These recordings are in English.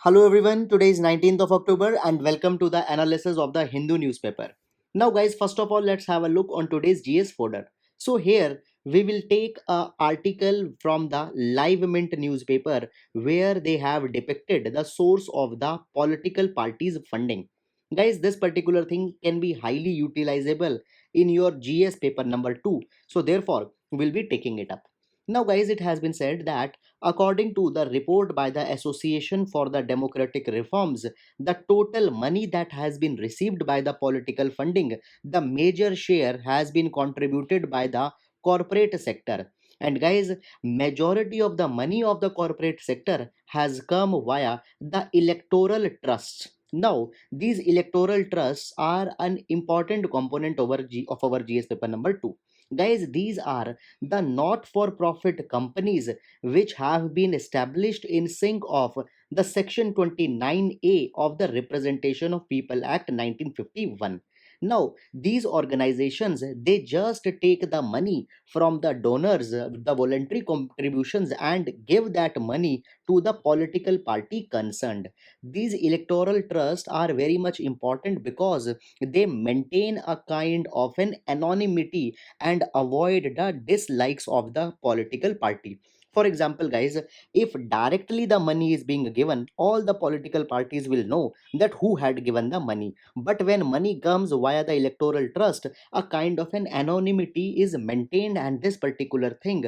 Hello everyone, today is 19th of October and welcome to the analysis of the Hindu newspaper. Now guys, first of all let's have a look on today's GS folder. So here we will take a article from the Live Mint newspaper where they have depicted the source of the political party's funding. Guys, this particular thing can be highly utilizable in your GS paper number 2. So therefore, we'll be taking it up. Now guys, it has been said that according to the report by the Association for the Democratic Reforms, the total money that has been received by the political funding, the major share has been contributed by the corporate sector. And guys, majority of the money of the corporate sector has come via the electoral trusts. Now, these electoral trusts are an important component of our GS paper number 2. Guys, these are the not for profit companies which have been established in sync of the section 29A of the Representation of People Act 1951. Now these organizations, they just take the money from the donors, the voluntary contributions, and give that money to the political party concerned. These electoral trusts are very much important because they maintain a kind of an anonymity and avoid the dislikes of the political party. For example, guys, if directly the money is being given, all the political parties will know that who had given the money. But when money comes via the electoral trust, a kind of an anonymity is maintained, and this particular thing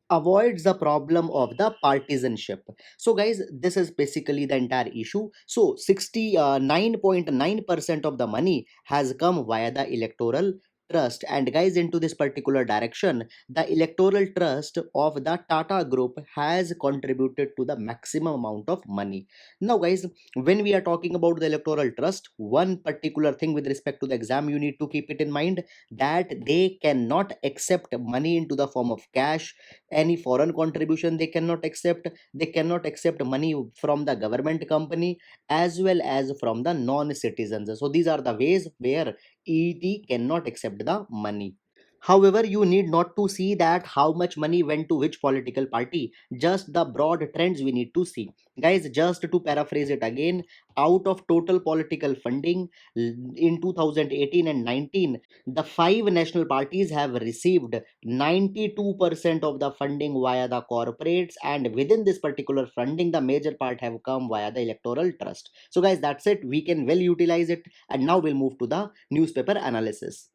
avoids the problem of the partisanship. So guys, this is basically the entire issue. So 69.9% of the money has come via the electoral trust. And guys, into this particular direction, the electoral trust of the Tata group has contributed to the maximum amount of money. Now guys, when we are talking about the electoral trust, one particular thing with respect to the exam you need to keep it in mind, that they cannot accept money into the form of cash. Any foreign contribution they cannot accept. They cannot accept money from the government company as well as from the non citizens. So these are the ways where ET cannot accept the money. However, you need not to see that how much money went to which political party, just the broad trends we need to see. Guys, just to paraphrase it again, out of total political funding in 2018 and 19, the five national parties have received 92% of the funding via the corporates, and within this particular funding, the major part have come via the electoral trust. So, guys, that's it. We can well utilize it, and now we'll move to the newspaper analysis.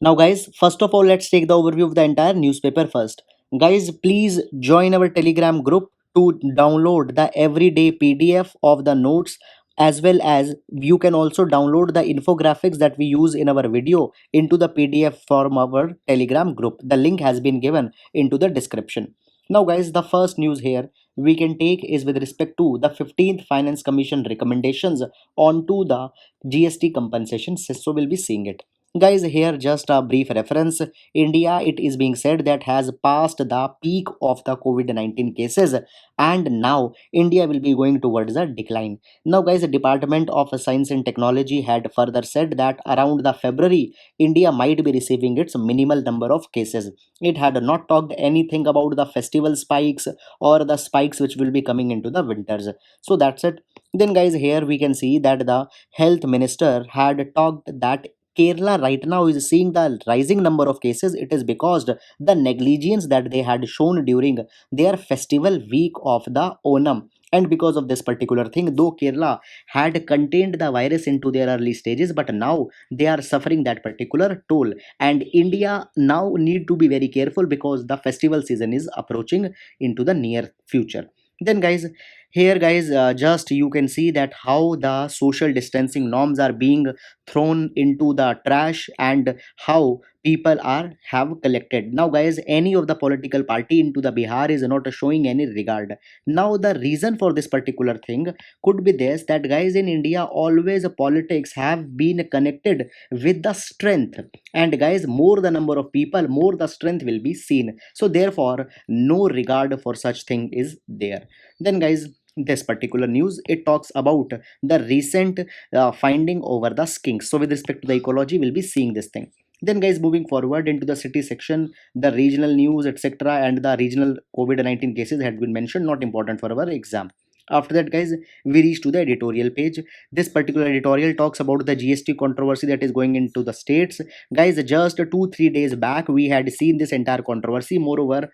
Now, guys, first of all, let's take the overview of the entire newspaper first. Guys, please join our Telegram group to download the everyday PDF of the notes, as well as you can also download the infographics that we use in our video into the PDF from our Telegram group. The link has been given into the description. Now, guys, the first news here we can take is with respect to the 15th Finance Commission recommendations onto the GST compensation. So, we'll be seeing it. Guys, here just a brief reference. India, it is being said that has passed the peak of the COVID-19 cases, and now India will be going towards a decline. Now, guys, the Department of Science and Technology had further said that around the February, India might be receiving its minimal number of cases. It had not talked anything about the festival spikes or the spikes which will be coming into the winters. So that's it. Then, guys, here we can see that the health minister had talked that Kerala right now is seeing the rising number of cases. It is because the negligence that they had shown during their festival week of the Onam. And because of this particular thing, though Kerala had contained the virus into their early stages, but now they are suffering that particular toll. And India now need to be very careful because the festival season is approaching into the near future. Then, guys, here, guys, just you can see that how the social distancing norms are being thrown into the trash, and how people are have collected. Now, guys, any of the political party into the Bihar is not showing any regard. Now, the reason for this particular thing could be this, that guys, in India always politics have been connected with the strength, and guys, more the number of people, more the strength will be seen. So therefore no regard for such thing is there. Then, guys, this particular news, it talks about the recent finding over the skinks. So with respect to the ecology, we'll be seeing this thing. Then, guys, moving forward into the city section, the regional news, etc., and the regional COVID-19 cases had been mentioned, not important for our exam. After that, guys, we reach to the editorial page. This particular editorial talks about the GST controversy that is going into the states. Guys, just 2 3 days back, we had seen this entire controversy. Moreover,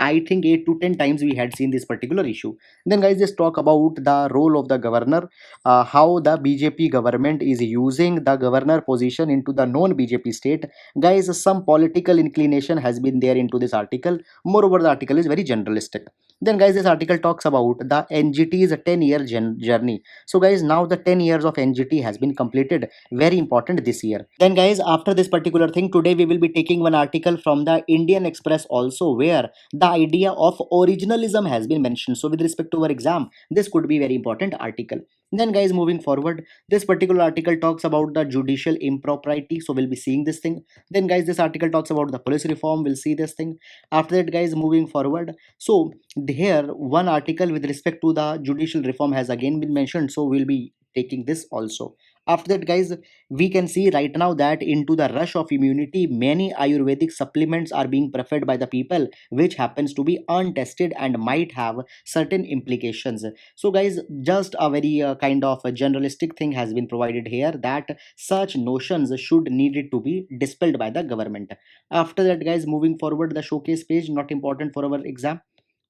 I think 8 to 10 times we had seen this particular issue. Then, guys, just talk about the role of the governor, how the BJP government is using the governor position into the non-BJP state. Guys, some political inclination has been there into this article. Moreover, the article is very generalistic. Then, guys, this article talks about the NGT's 10-year journey. So, guys, now the 10 years of NGT has been completed. Very important this year. Then, guys, after this particular thing, today we will be taking one article from the Indian Express also, where the idea of originalism has been mentioned. So, with respect to our exam, this could be very important article. Then, guys, moving forward, this particular article talks about the judicial impropriety. So, we'll be seeing this thing. Then, guys, this article talks about the police reform. We'll see this thing. After that, guys, moving forward. So, here one article with respect to the judicial reform has again been mentioned, so we'll be taking this also. After that, guys, we can see right now that into the rush of immunity, many ayurvedic supplements are being preferred by the people, which happens to be untested and might have certain implications. So, guys, just a very kind of a generalistic thing has been provided here, that such notions should needed to be dispelled by the government. After that, guys, moving forward, the showcase page, not important for our exam.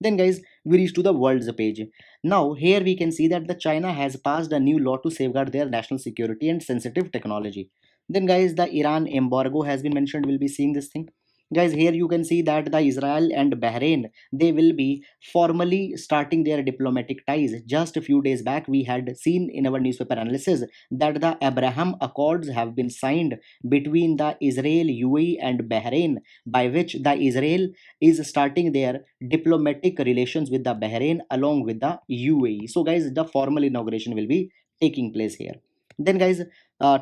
Then, guys, we reach to the world's page. Now here we can see that the China has passed a new law to safeguard their national security and sensitive technology. Then, guys, the Iran embargo has been mentioned. We'll be seeing this thing. Guys, here you can see that the Israel and Bahrain, they will be formally starting their diplomatic ties. Just a few days back, we had seen in our newspaper analysis that the Abraham Accords have been signed between the Israel, UAE, and Bahrain, by which the Israel is starting their diplomatic relations with the Bahrain along with the UAE. So, guys, the formal inauguration will be taking place here. Then, guys,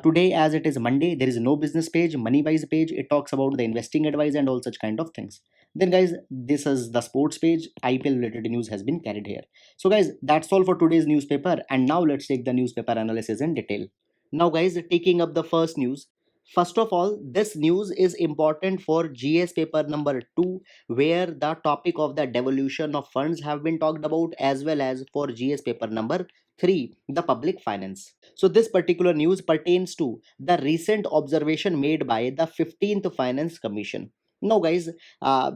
today, as it is Monday, there is no business page, money wise page. It talks about the investing advice and all such kind of things. Then, guys, this is the sports page. IPL related news has been carried here. So, guys, that's all for today's newspaper. And now let's take the newspaper analysis in detail. Now, guys, taking up the first news. First of all, this news is important for GS paper number 2, where the topic of the devolution of funds have been talked about, as well as for GS paper number 3, the public finance. So, this particular news pertains to the recent observation made by the 15th Finance Commission. Now, guys,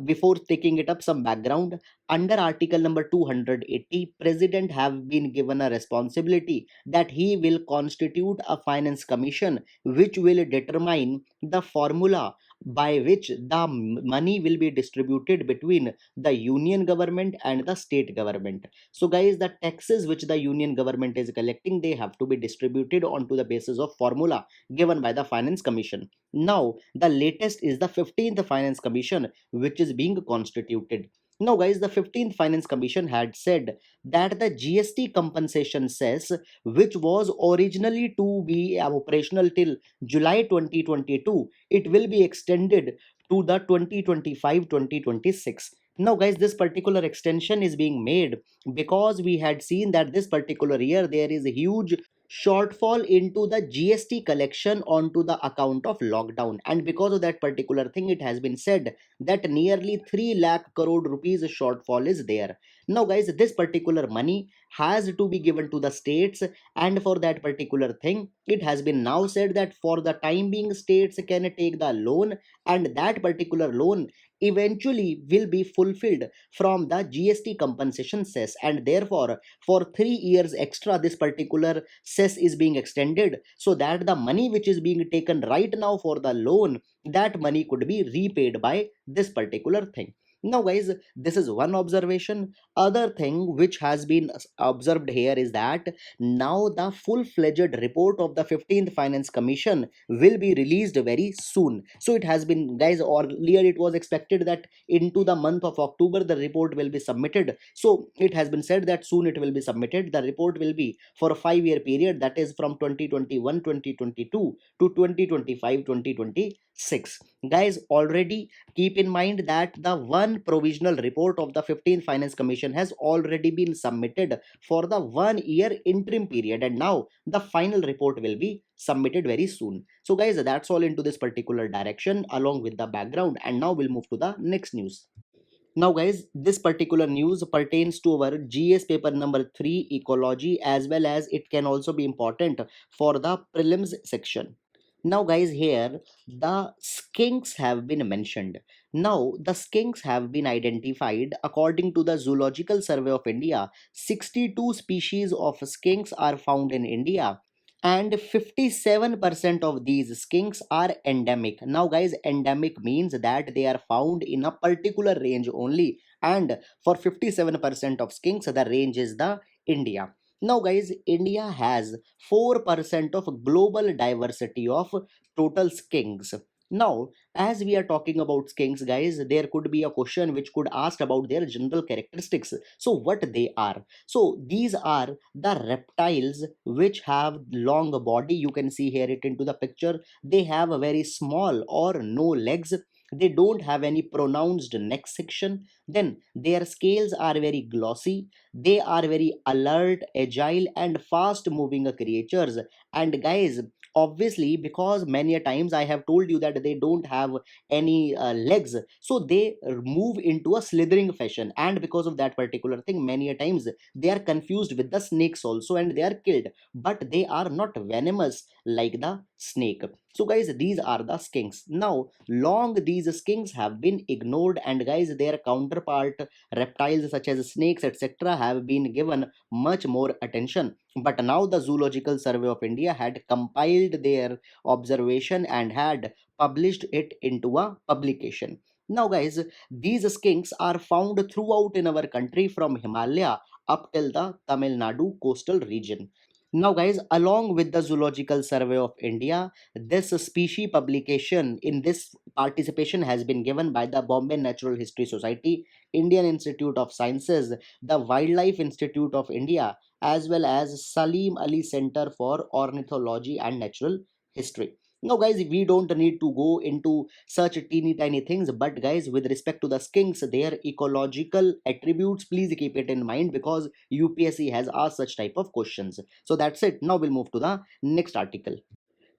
before taking it up, some background. Under Article number 280, President have been given a responsibility that he will constitute a finance commission which will determine the formula by which the money will be distributed between the union government and the state government. So, guys, the taxes which the union government is collecting, they have to be distributed onto the basis of formula given by the finance commission. Now the latest is the 15th finance commission which is being constituted. Now, guys, the 15th Finance Commission had said that the GST compensation cess, which was originally to be operational till July 2022, it will be extended to the 2025-2026. Now, guys, this particular extension is being made because we had seen that this particular year there is a huge shortfall into the GST collection onto the account of lockdown, and because of that particular thing, it has been said that nearly 3 lakh crore rupees shortfall is there. Now, guys, this particular money has to be given to the states, and for that particular thing, it has been now said that for the time being, states can take the loan, and that particular loan eventually will be fulfilled from the GST compensation cess, and therefore for 3 years extra this particular cess is being extended, so that the money which is being taken right now for the loan, that money could be repaid by this particular thing. Now, guys, this is one observation. Other thing which has been observed here is that now the full-fledged report of the 15th Finance Commission will be released very soon. So it has been, guys, earlier it was expected that into the month of October the report will be submitted. So it has been said that soon it will be submitted. The report will be for a 5-year period, that is from 2021-2022 to 2025-2026. Guys, already keep in mind that the one provisional report of the 15th Finance Commission has already been submitted for the 1 year interim period, and now the final report will be submitted very soon. So, guys, that's all into this particular direction along with the background, and now we'll move to the next news. Now guys, this particular news pertains to our GS paper number 3 ecology, as well as it can also be important for the prelims section. Now guys, here the skinks have been mentioned. Now the skinks have been identified according to the Zoological Survey of India. 62 species of skinks are found in India, and 57% of these skinks are endemic. Now guys, endemic means that they are found in a particular range only, and for 57% of skinks the range is the India. Now guys, India has 4% of global diversity of total skinks. Now, as we are talking about skinks guys, there could be a question which could ask about their general characteristics. So what they are? So these are the reptiles which have long body. You can see here it into the picture. They have a very small or no legs. They don't have any pronounced neck section. Then their scales are very glossy. They are very alert, agile, and fast moving creatures. And guys, obviously, because many a times I have told you that they don't have any legs, so they move into a slithering fashion, and because of that particular thing, many a times they are confused with the snakes also, and they are killed, but they are not venomous like the snake. So guys, these are the skinks. Now long these skinks have been ignored, and guys, their counterpart reptiles such as snakes etc have been given much more attention. But now the Zoological Survey of India had compiled their observation and had published it into a publication. Now guys, these skinks are found throughout in our country from Himalaya up till the Tamil Nadu coastal region. Now guys, along with the Zoological Survey of India, this species publication in this participation has been given by the Bombay Natural History Society, Indian Institute of Sciences, the Wildlife Institute of India, as well as Salim Ali Center for Ornithology and Natural History. Now guys, we don't need to go into such teeny tiny things, but guys, with respect to the skinks, their ecological attributes, please keep it in mind, because UPSC has asked such type of questions. So that's it. Now we'll move to the next article.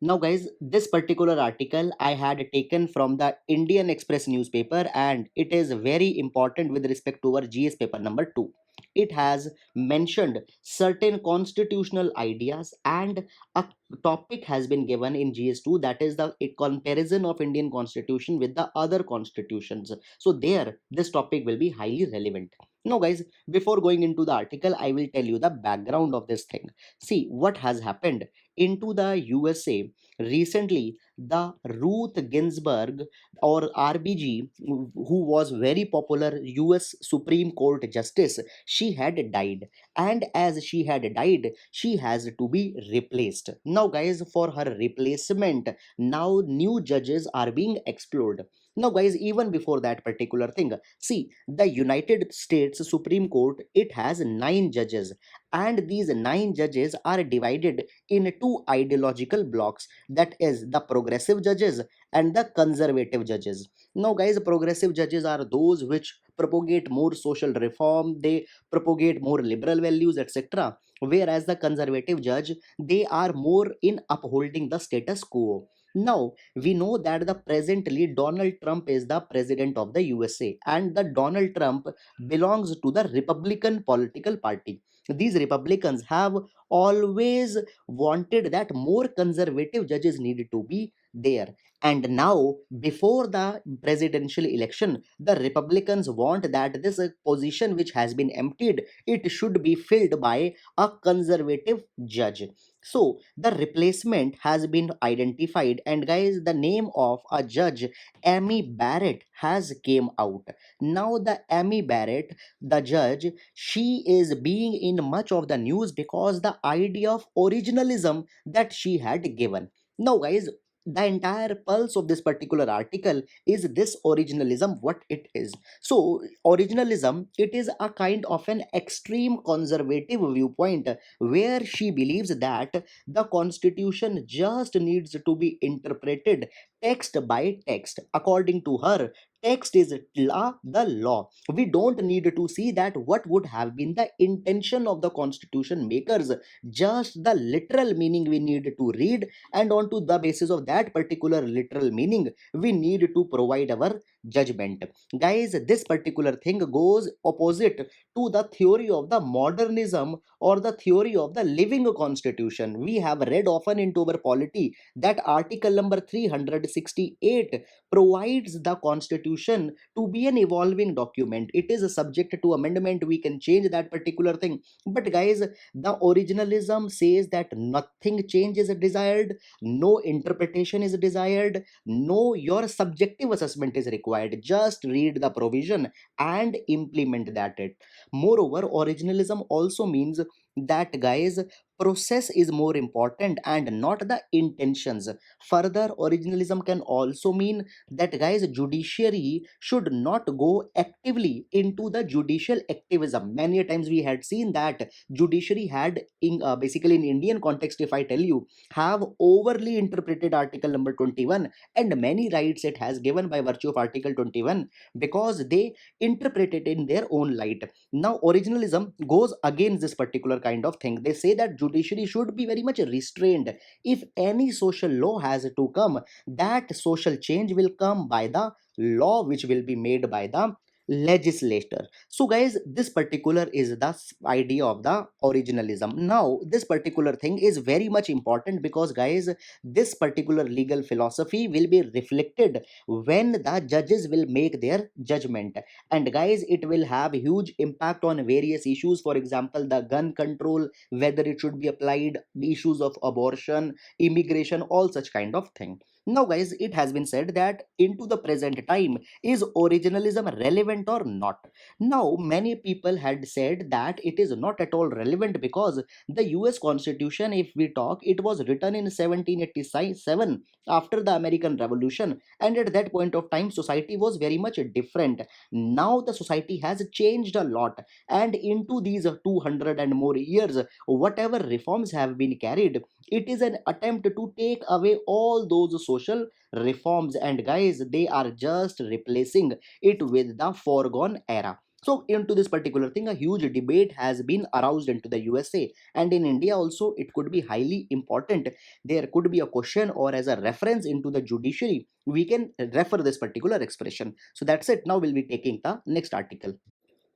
Now, guys, this particular article I had taken from the Indian Express newspaper, and it is very important with respect to our GS paper number 2. It has mentioned certain constitutional ideas, and a topic has been given in GS2, that is the comparison of Indian constitution with the other constitutions. So, there, this topic will be highly relevant. Now, guys, before going into the article, I will tell you the background of this thing. See what has happened into the USA recently. The Ruth Ginsburg, or RBG, who was very popular US Supreme Court justice, she had died, and as she had died, she has to be replaced. Now guys, for her replacement, now new judges are being explored. Now guys, even before that particular thing, see, the United States Supreme Court, it has 9 judges, and these 9 judges are divided in two ideological blocks, that is the progressive judges and the conservative judges. Now guys, progressive judges are those which propagate more social reform, they propagate more liberal values etc, whereas the conservative judge, they are more in upholding the status quo. Now we know that the presently Donald Trump is the president of the USA, and the Donald Trump belongs to the Republican political party. These Republicans have always wanted that more conservative judges needed to be there. And now, before the presidential election, the Republicans want that this position which has been emptied, it should be filled by a conservative judge. So the replacement has been identified, and guys, the name of a judge, Amy Barrett, has came out. Now the Amy Barrett, the judge, she is being in much of the news because the idea of originalism that she had given. Now guys, the entire pulse of this particular article is this originalism, what it is. So originalism, it is a kind of an extreme conservative viewpoint, where she believes that the constitution just needs to be interpreted text by text. According to her, text is the law. We don't need to see that what would have been the intention of the constitution makers, just the literal meaning we need to read, and on to the basis of that particular literal meaning we need to provide our judgment. Guys, this particular thing goes opposite to the theory of the modernism or the theory of the living constitution. We have read often into our polity that article number 368 provides the constitution to be an evolving document. It is subject to amendment. We can change that particular thing. But guys, the originalism says that nothing change is desired, no interpretation is desired, no your subjective assessment is required. Just read the provision and implement that it. Moreover, originalism also means that, guys, process is more important and not the intentions. Further, originalism can also mean that, guys, judiciary should not go actively into the judicial activism. Many a times we had seen that judiciary had basically in Indian context, if I tell you, have overly interpreted article number 21 and many rights it has given by virtue of article 21 because they interpret it in their own light. Now originalism goes against this particular kind of thing. They say that judiciary should be very much restrained. If any social law has to come, that social change will come by the law which will be made by the legislator. So guys, this particular is the idea of the originalism. Now this particular thing is very much important because, guys, this particular legal philosophy will be reflected when the judges will make their judgment. And guys, it will have huge impact on various issues. For example, the gun control, whether it should be applied, the issues of abortion, immigration, all such kind of thing. Now guys, it has been said that into the present time, is originalism relevant or not? Now many people had said that it is not at all relevant because the US Constitution, if we talk, it was written in 1787 after the American Revolution, and at that point of time society was very much different. Now the society has changed a lot, and into these 200 and more years, whatever reforms have been carried, it is an attempt to take away all those social reforms, and guys, they are just replacing it with the foregone era. So into this particular thing, a huge debate has been aroused into the USA, and in India also it could be highly important. There could be a question, or as a reference into the judiciary, we can refer this particular expression. So that's it. Now we'll be taking the next article.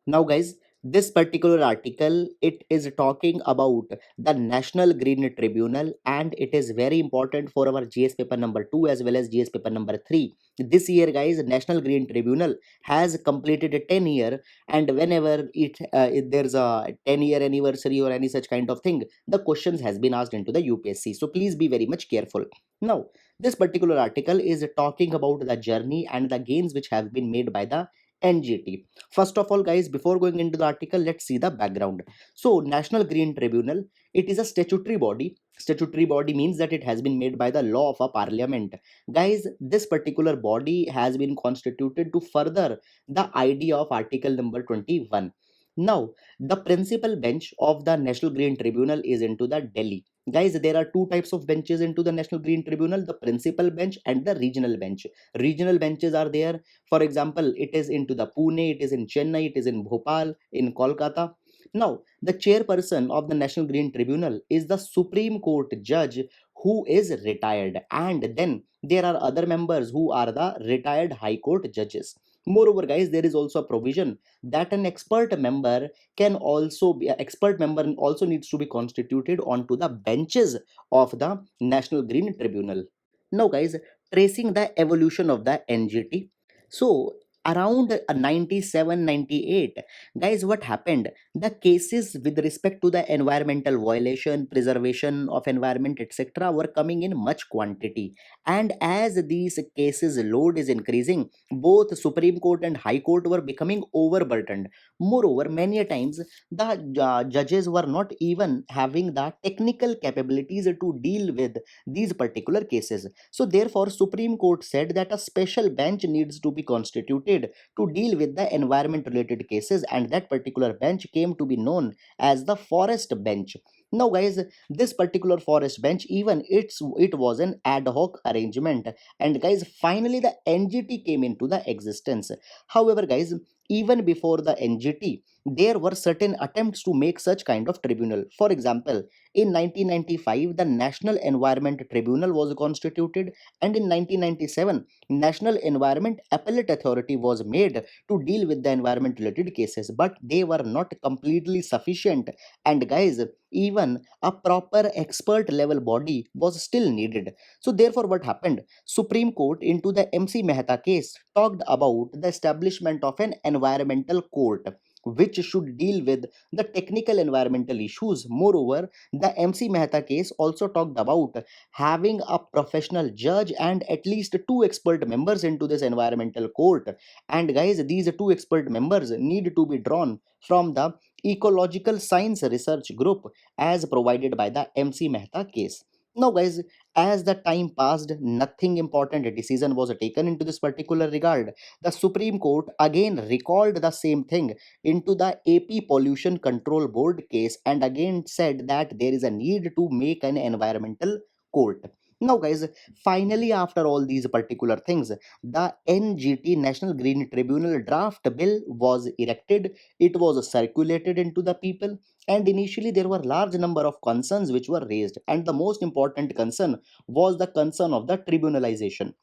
Now guys, this particular article, it is talking about the National Green Tribunal, and it is very important for our GS paper number 2 as well as GS paper number 3. This year, guys, National Green Tribunal has completed a 10 year, and whenever there's a 10-year anniversary or any such kind of thing, the questions has been asked into the UPSC. So please be very much careful. Now this particular article is talking about the journey and the gains which have been made by the NGT. First of all, guys, before going into the article, let's see the background. So National Green Tribunal, it is a statutory body. Statutory body means that it has been made by the law of a parliament. Guys, this particular body has been constituted to further the idea of article number 21. Now the principal bench of the National Green Tribunal is into the Delhi. Guys, there are two types of benches into the National Green Tribunal: the principal bench and the regional bench. Regional benches are there. For example, it is into the Pune, it is in Chennai, it is in Bhopal, in Kolkata. Now, the chairperson of the National Green Tribunal is the Supreme Court judge who is retired, and then there are other members who are the retired High Court judges. Moreover, guys, there is also a provision that an expert member can also be an expert member also needs to be constituted onto the benches of the National Green Tribunal. Now, guys, tracing the evolution of the NGT. So, around 97 98, guys, what happened? The cases with respect to the environmental violation, preservation of environment, etc., were coming in much quantity. And as these cases load is increasing, both Supreme Court and High Court were becoming overburdened. Moreover, many a times the judges were not even having the technical capabilities to deal with these particular cases. So therefore, Supreme Court said that a special bench needs to be constituted to deal with the environment related cases, and that particular bench came to be known as the Forest Bench. Now guys, this particular Forest Bench, even it was an ad hoc arrangement, and guys, finally the NGT came into the existence. However, guys, even before the NGT, there were certain attempts to make such kind of tribunal. For example, in 1995, the National Environment Tribunal was constituted, and in 1997, National Environment Appellate Authority was made to deal with the environment related cases, but they were not completely sufficient. And guys, even a proper expert level body was still needed. So therefore, what happened? Supreme Court into the MC Mehta case talked about the establishment of an environmental court which should deal with the technical environmental issues. Moreover, the MC Mehta case also talked about having a professional judge and at least two expert members into this environmental court. And guys, these two expert members need to be drawn from the ecological science research group as provided by the MC Mehta case. Now guys, as the time passed, nothing important decision was taken into this particular regard. The Supreme Court again recalled the same thing into the AP Pollution Control Board case and again said that there is a need to make an environmental court. Now guys, finally after all these particular things, the NGT National Green Tribunal draft bill was erected. It was circulated into the people, and initially there were large number of concerns which were raised, and the most important concern was the concern of the tribunalization.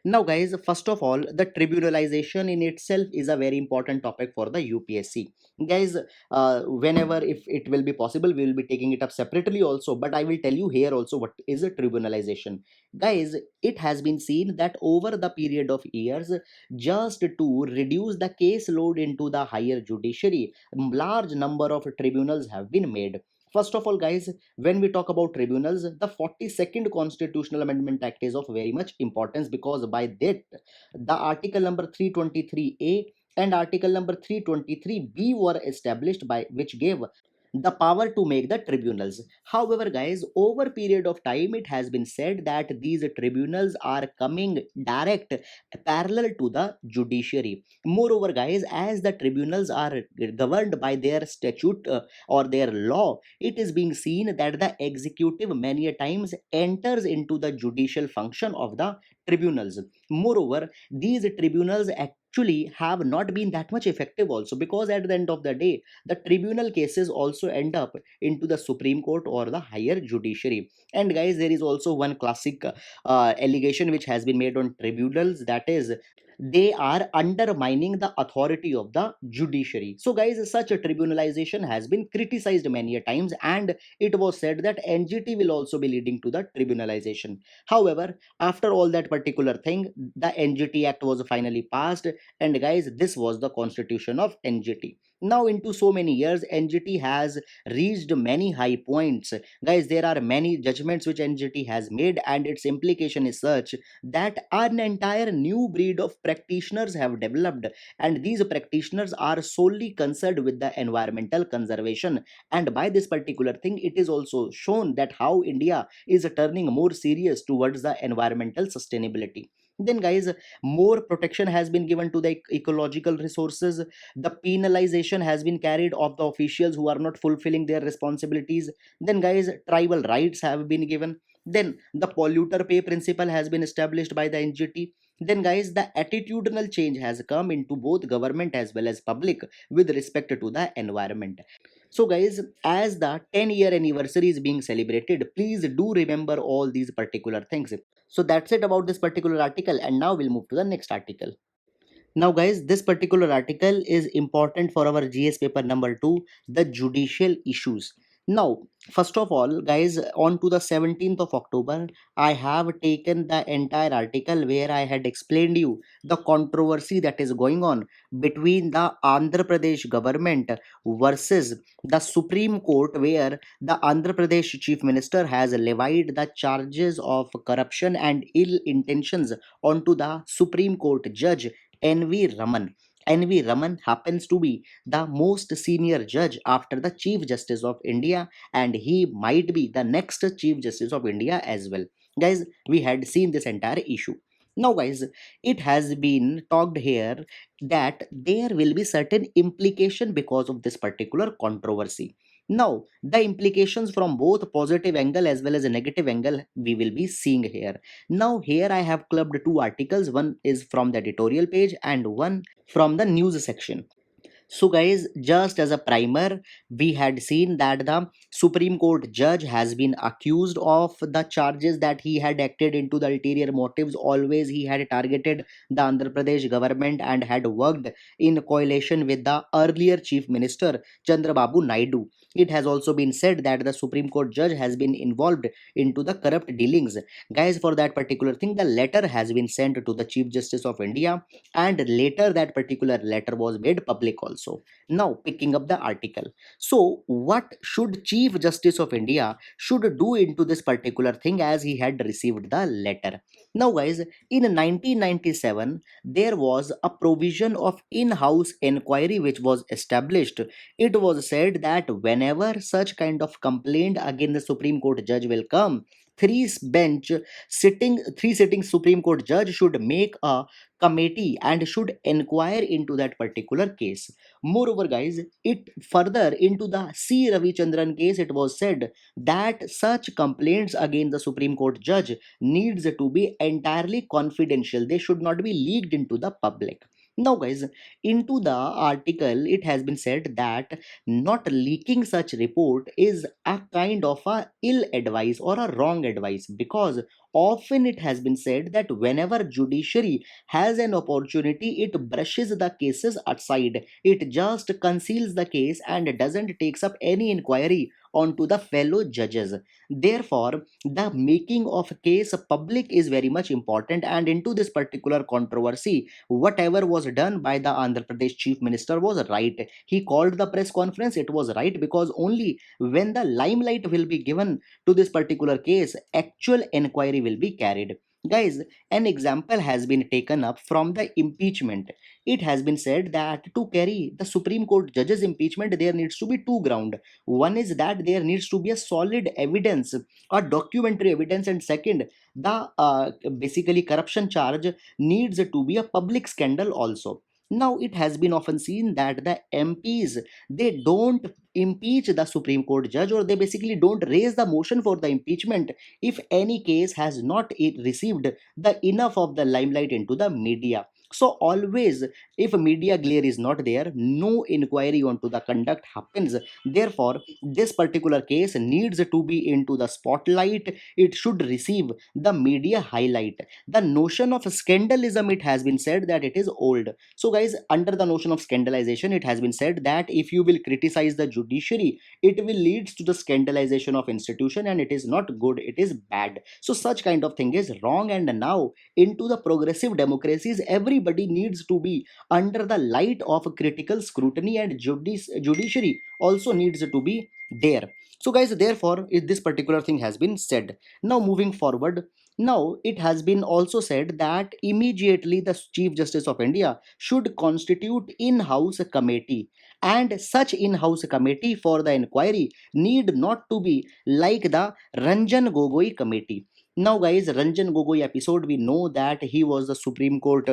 Now, guys, first of all, the tribunalization in itself is a very important topic for the UPSC. Guys, whenever if it will be possible, we will be taking it up separately also. But I will tell you here also what is a tribunalization. Guys, it has been seen that over the period of years, just to reduce the case load into the higher judiciary, large number of tribunals have been made. First of all, guys, when we talk about tribunals, the 42nd Constitutional Amendment Act is of very much importance because by that, the article number 323A and article number 323B were established by which gave the power to make the tribunals. However, guys, over period of time it has been said that these tribunals are coming direct parallel to the judiciary. Moreover, guys, as the tribunals are governed by their statute or their law, it is being seen that the executive many a times enters into the judicial function of the tribunals. Moreover, these tribunals actually have not been that much effective also, because at the end of the day the tribunal cases also end up into the Supreme Court or the higher judiciary. And guys, there is also one classic allegation which has been made on tribunals, that is they are undermining the authority of the judiciary. So guys, such a tribunalization has been criticized many a times, and it was said that NGT will also be leading to the tribunalization. However, after all that particular thing, the NGT Act was finally passed, and guys, this was the constitution of NGT. Now into so many years, NGT has reached many high points. Guys, there are many judgments which NGT has made, and its implication is such that an entire new breed of practitioners have developed, and these practitioners are solely concerned with the environmental conservation. And by this particular thing, it is also shown that how India is turning more serious towards the environmental sustainability. Then guys, more protection has been given to the ecological resources. The penalization has been carried of the officials who are not fulfilling their responsibilities. Then guys, tribal rights have been given. Then the polluter pay principle has been established by the NGT. Then guys, the attitudinal change has come into both government as well as public with respect to the environment. So guys, as the 10-year anniversary is being celebrated, please do remember all these particular things. So that's it about this particular article, and now we'll move to the next article. Now, guys, this particular article is important for our GS paper number 2, the judicial issues. Now, first of all, guys, on to the 17th of October, I have taken the entire article where I had explained you the controversy that is going on between the Andhra Pradesh government versus the Supreme Court, where the Andhra Pradesh Chief Minister has levied the charges of corruption and ill intentions onto the Supreme Court judge N.V. Raman. N.V. Raman happens to be the most senior judge after the Chief Justice of India, and he might be the next Chief Justice of India as well. Guys, we had seen this entire issue. Now, guys, it has been talked here that there will be certain implication because of this particular controversy. Now, the implications from both positive angle as well as a negative angle we will be seeing here. Now here I have clubbed two articles. One is from the editorial page and one from the news section. So, guys, just as a primer, we had seen that the Supreme Court judge has been accused of the charges that he had acted into the ulterior motives. Always he had targeted the Andhra Pradesh government and had worked in coalition with the earlier Chief Minister Chandrababu Naidu. It has also been said that the Supreme Court judge has been involved into the corrupt dealings. Guys, for that particular thing, the letter has been sent to the Chief Justice of India, and later that particular letter was made public also. Now picking up the article, so what should Chief Justice of India should do into this particular thing, as he had received the letter? Now guys, in 1997 there was a provision of in-house inquiry which was established. It was said that whenever such kind of complaint against the Supreme Court judge will come, three sitting Supreme Court judge should make a committee and should inquire into that particular case. Moreover, guys, it further into the C. Ravichandran case, it was said that such complaints against the Supreme Court judge needs to be entirely confidential. They should not be leaked into the public. Now, guys, into the article, it has been said that not leaking such report is a kind of a ill advice or a wrong advice, because often it has been said that whenever judiciary has an opportunity, it brushes the cases aside. It just conceals the case and doesn't takes up any inquiry onto the fellow judges. Therefore, the making of a case public is very much important. And into this particular controversy, whatever was done by the Andhra Pradesh Chief Minister was right. He called the press conference. It was right, because only when the limelight will be given to this particular case, actual inquiry will be carried. Guys, an example has been taken up from the impeachment. It has been said that to carry the Supreme Court judge's impeachment, there needs to be two ground. One is that there needs to be a solid evidence, a documentary evidence, and second, the basically corruption charge needs to be a public scandal also. Now it has been often seen that the MPs, they don't impeach the Supreme Court judge, or they basically don't raise the motion for the impeachment if any case has not received the enough of the limelight into the media. So always, if media glare is not there, no inquiry onto the conduct happens. Therefore, this particular case needs to be into the spotlight. It should receive the media highlight. The notion of scandalism, it has been said that it is old. So guys, under the notion of scandalization, it has been said that if you will criticize the judiciary, it will lead to the scandalization of institution, and it is not good, it is bad. So such kind of thing is wrong. And now into the progressive democracies, everybody needs to be under the light of critical scrutiny, and judiciary also needs to be there. So guys, therefore this particular thing has been said. Now moving forward, now it has been also said that immediately the Chief Justice of India should constitute in-house committee, and such in-house committee for the inquiry need not to be like the Ranjan Gogoi committee. Now guys, Ranjan Gogoi episode, we know that he was the Supreme Court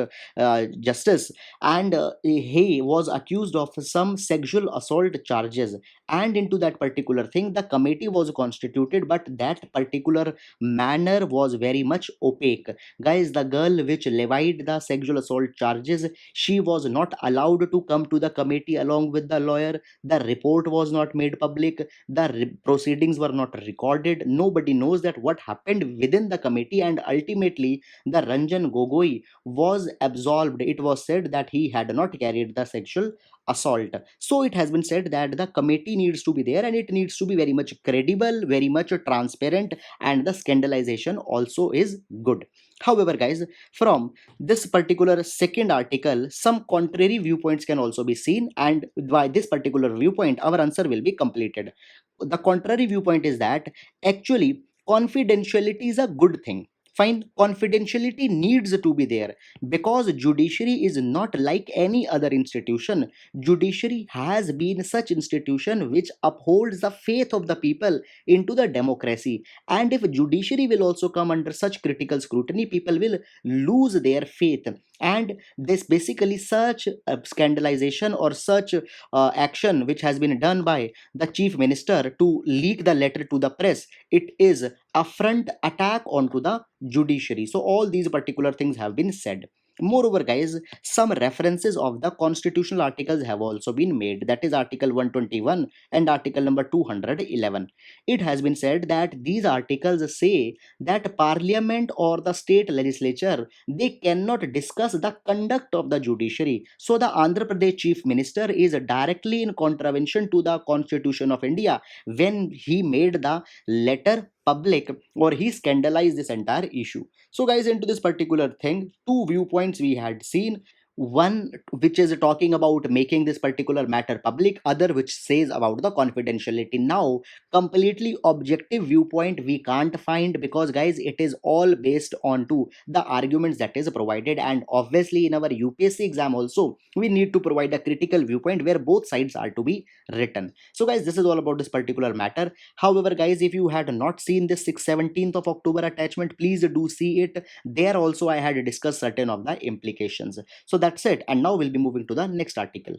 justice, and he was accused of some sexual assault charges. And into that particular thing, the committee was constituted, but that particular manner was very much opaque. Guys, the girl which levied the sexual assault charges, she was not allowed to come to the committee along with the lawyer. The report was not made public. The proceedings were not recorded. Nobody knows that what happened within the committee, and ultimately the Ranjan Gogoi was absolved. It was said that he had not carried the sexual assault. So it has been said that the committee needs to be there, and it needs to be very much credible, very much transparent, and the scandalization also is good. However, guys, from this particular second article, some contrary viewpoints can also be seen, and by this particular viewpoint, our answer will be completed. The contrary viewpoint is that actually confidentiality is a good thing. Fine, confidentiality needs to be there, because judiciary is not like any other institution. Judiciary has been such institution which upholds the faith of the people into the democracy. And if judiciary will also come under such critical scrutiny, people will lose their faith. And this basically such scandalization or such action which has been done by the chief minister to leak the letter to the press, it is a front attack onto the judiciary. So all these particular things have been said. Moreover, guys, some references of the constitutional articles have also been made, that is Article 121 and Article number 211. It has been said that these articles say that Parliament or the state legislature, they cannot discuss the conduct of the judiciary. So the Andhra Pradesh Chief Minister is directly in contravention to the Constitution of India when he made the letter public, or he scandalized this entire issue. So guys, into this particular thing, two viewpoints we had seen. One which is talking about making this particular matter public, other which says about the confidentiality. Now, completely objective viewpoint we can't find, because guys, it is all based on to the arguments that is provided, and obviously in our UPSC exam also we need to provide a critical viewpoint where both sides are to be written. So guys, this is all about this particular matter. However, guys, if you had not seen this 17th of October attachment, please do see it. There also I had discussed certain of the implications. So that's it. And now we'll be moving to the next article.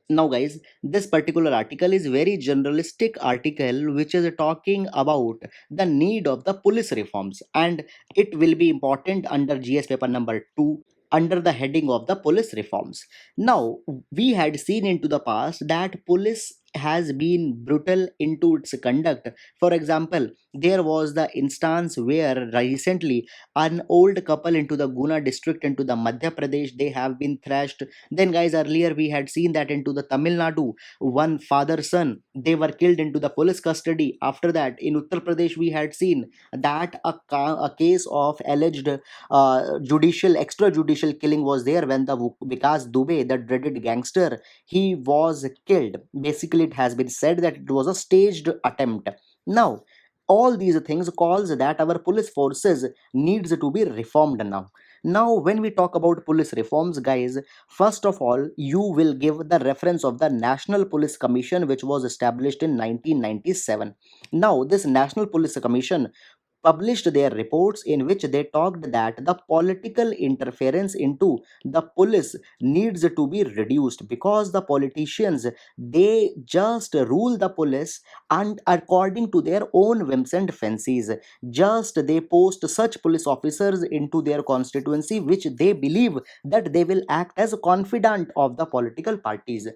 Now guys, this particular article is very generalistic article which is talking about the need of the police reforms, and it will be important under GS paper number 2 under the heading of the police reforms. Now, we had seen into the past that police has been brutal into its conduct. For example, there was the instance where recently an old couple into the Guna district into the Madhya Pradesh, they have been thrashed. Then guys, earlier we had seen that into the Tamil Nadu, one father son, they were killed into the police custody. After that, in Uttar Pradesh we had seen that a case of alleged judicial extrajudicial killing was there when the Vikas Dubey, the dreaded gangster, he was killed. Basically, it has been said that it was a staged attempt. Now, all these things calls that our police forces needs to be reformed now. Now, when we talk about police reforms, guys, first of all, you will give the reference of the National Police Commission, which was established in 1997. Now, this National Police Commission published their reports in which they talked that the political interference into the police needs to be reduced, because the politicians, they just rule the police and according to their own whims and fancies. Just they post such police officers into their constituency which they believe that they will act as a confidant of the political parties.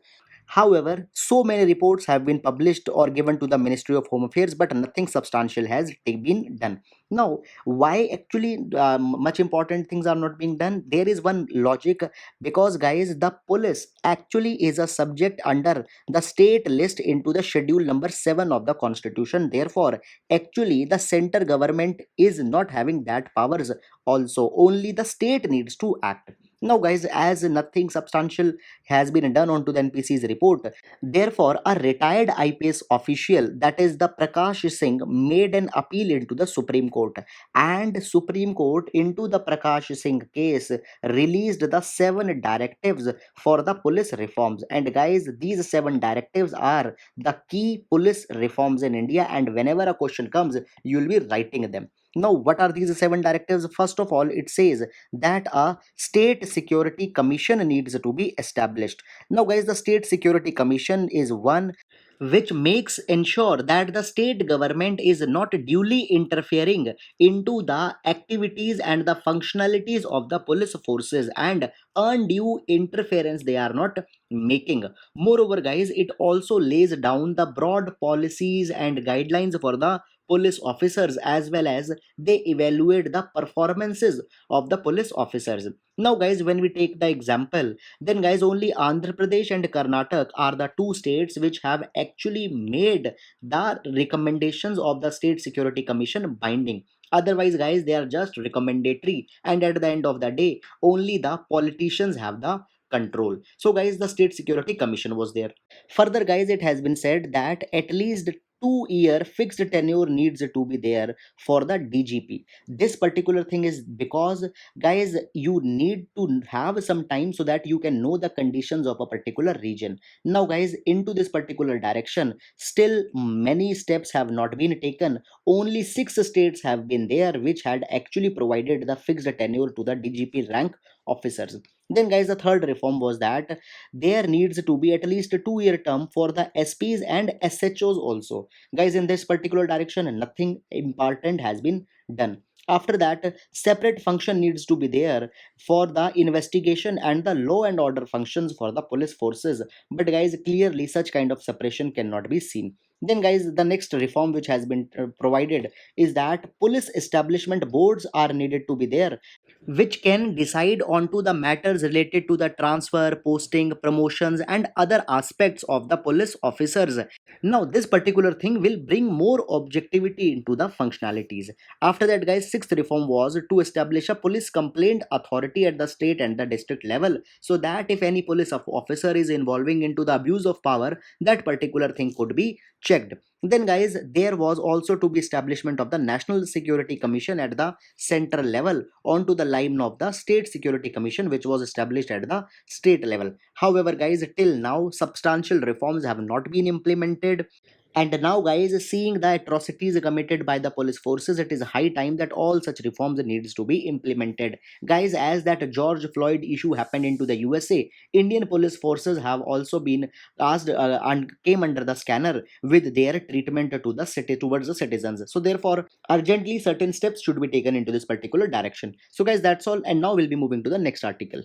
However, so many reports have been published or given to the Ministry of Home Affairs, but nothing substantial has been done. Now, why actually much important things are not being done? There is one logic, because, guys, the police actually is a subject under the state list into the schedule number 7 of the Constitution. Therefore, actually, the center government is not having that powers. Also, only the state needs to act. Now, guys, as nothing substantial has been done onto the NPC's report, therefore, a retired IPS official, that is the Prakash Singh, made an appeal into the Supreme Court, and Supreme Court into the Prakash Singh case released the 7 directives for the police reforms. And guys, these 7 directives are the key police reforms in India, and whenever a question comes, you will be writing them. Now, what are these 7 directives? First of all, it says that a state security commission needs to be established. Now, guys, the state security commission is one which makes ensure that the state government is not duly interfering into the activities and the functionalities of the police forces, and undue interference they are not making. Moreover, guys, it also lays down the broad policies and guidelines for the police officers, as well as they evaluate the performances of the police officers. Now, guys, when we take the example, then guys, only Andhra Pradesh and Karnataka are the two states which have actually made the recommendations of the State Security Commission binding. Otherwise, guys, they are just recommendatory, and at the end of the day, only the politicians have the control. So, guys, the State Security Commission was there. Further, guys, it has been said that at least 2 year fixed tenure needs to be there for the DGP. This particular thing is because, guys, you need to have some time so that you can know the conditions of a particular region. Now, guys, into this particular direction, still many steps have not been taken. Only 6 states have been there which had actually provided the fixed tenure to the DGP rank officers. Then, guys, the third reform was that there needs to be at least a 2 year term for the SPs and SHOs also. Guys, in this particular direction, nothing important has been done. After that, separate function needs to be there for the investigation and the law and order functions for the police forces. But guys, clearly such kind of separation cannot be seen. Then guys, the next reform which has been provided is that police establishment boards are needed to be there, which can decide onto the matters related to the transfer, posting, promotions, and other aspects of the police officers. Now, this particular thing will bring more objectivity into the functionalities. After that, guys, sixth reform was to establish a police complaint authority at the state and the district level, so that if any police officer is involving into the abuse of power, that particular thing could be checked. Then guys, there was also to be establishment of the National Security Commission at the central level onto the line of the State Security Commission, which was established at the state level. However guys, till now substantial reforms have not been implemented. And now, guys, seeing the atrocities committed by the police forces, it is high time that all such reforms needs to be implemented. Guys, as that George Floyd issue happened into the USA, Indian police forces have also been asked and came under the scanner with their treatment to the city towards the citizens. So therefore, urgently certain steps should be taken into this particular direction. So guys, that's all. And now we'll be moving to the next article.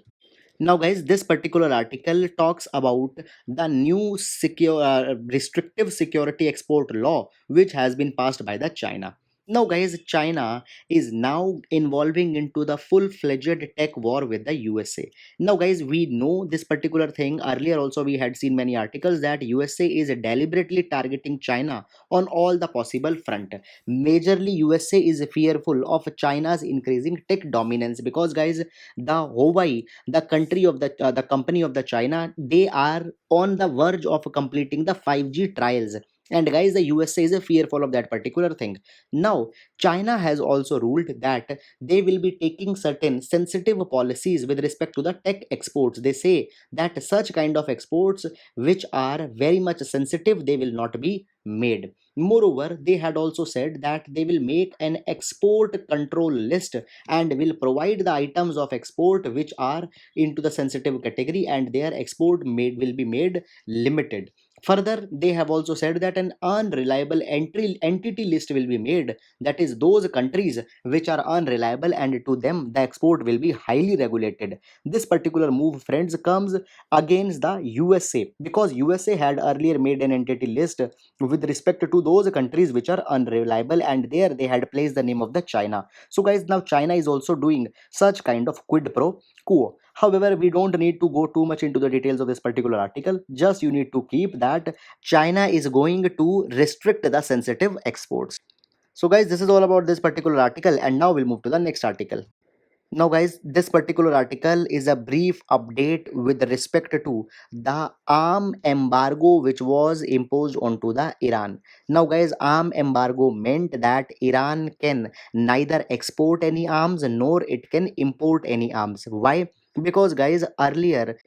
Now, guys, this particular article talks about the new restrictive security export law which has been passed by the China. Now, guys, China is now involving into the full-fledged tech war with the USA. Now, guys, we know this particular thing. Earlier, also, we had seen many articles that USA is deliberately targeting China on all the possible front. Majorly, USA is fearful of China's increasing tech dominance because, guys, the Huawei, the company of the China, they are on the verge of completing the 5G trials. And guys, the USA is fearful of that particular thing. Now, China has also ruled that they will be taking certain sensitive policies with respect to the tech exports. They say that such kind of exports which are very much sensitive, they will not be made. Moreover, they had also said that they will make an export control list and will provide the items of export which are into the sensitive category, and their export made will be made limited. Further, they have also said that an unreliable entity list will be made, that is those countries which are unreliable, and to them the export will be highly regulated. This particular move, friends, comes against the USA because USA had earlier made an entity list with respect to those countries which are unreliable, and there they had placed the name of the China. So guys, now China is also doing such kind of quid pro quo. However, we don't need to go too much into the details of this particular article. Just you need to keep that China is going to restrict the sensitive exports. So guys, this is all about this particular article, and now we'll move to the next article. Now, guys, this particular article is a brief update with respect to the arm embargo which was imposed onto the Iran. Now, guys, arm embargo meant that Iran can neither export any arms nor it can import any arms. Why? Because, guys, earlier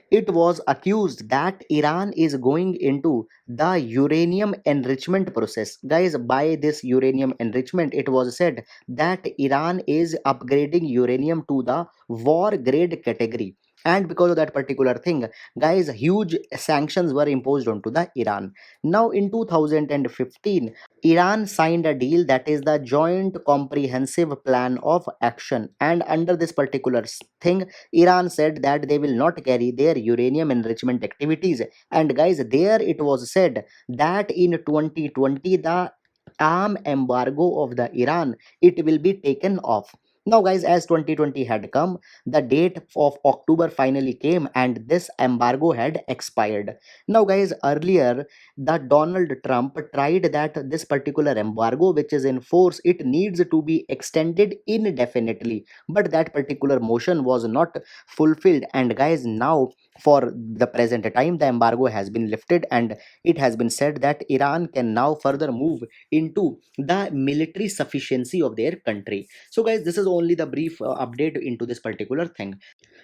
it was accused that Iran is going into the uranium enrichment process. Guys, by this uranium enrichment, it was said that Iran is upgrading uranium to the war grade category. And because of that particular thing, guys, huge sanctions were imposed onto the Iran. Now, in 2015, Iran signed a deal that is the Joint Comprehensive Plan of Action. And under this particular thing, Iran said that they will not carry their uranium enrichment activities. And guys, there it was said that in 2020, the arm embargo of the Iran, it will be taken off. Now, guys, as 2020 had come, the date of October finally came and this embargo had expired. Now, guys, earlier the Donald Trump tried that this particular embargo which is in force, it needs to be extended indefinitely, but that particular motion was not fulfilled. And guys, now for the present time, the embargo has been lifted, and it has been said that Iran can now further move into the military sufficiency of their country. So guys, this is only the brief update into this particular thing.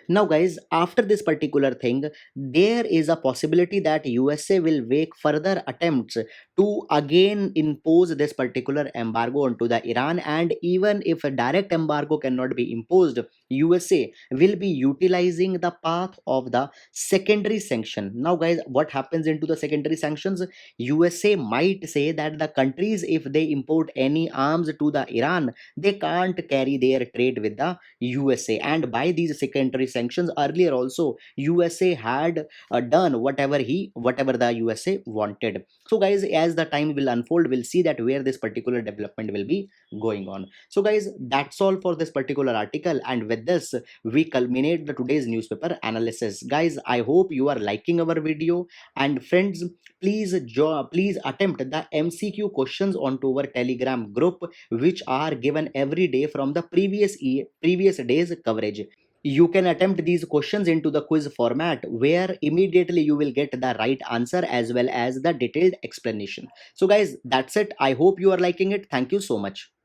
Now, guys, after this particular thing, there is a possibility that USA will make further attempts to again impose this particular embargo onto the Iran. And even if a direct embargo cannot be imposed, USA will be utilizing the path of the secondary sanction. Now guys, what happens into the secondary sanctions? USA might say that the countries, if they import any arms to the Iran, they can't carry their trade with the USA. And by these secondary sanctions, earlier also USA had done whatever the USA wanted. So guys, as the time will unfold, we'll see that where this particular development will be going on. So guys, that's all for this particular article, and with this we culminate the today's newspaper analysis. Guys, I hope you are liking our video, and friends, please attempt the MCQ questions onto our Telegram group, which are given every day from the previous day's coverage. You can attempt these questions into the quiz format, where immediately you will get the right answer as well as the detailed explanation. So guys, that's it. I hope you are liking it. Thank you so much.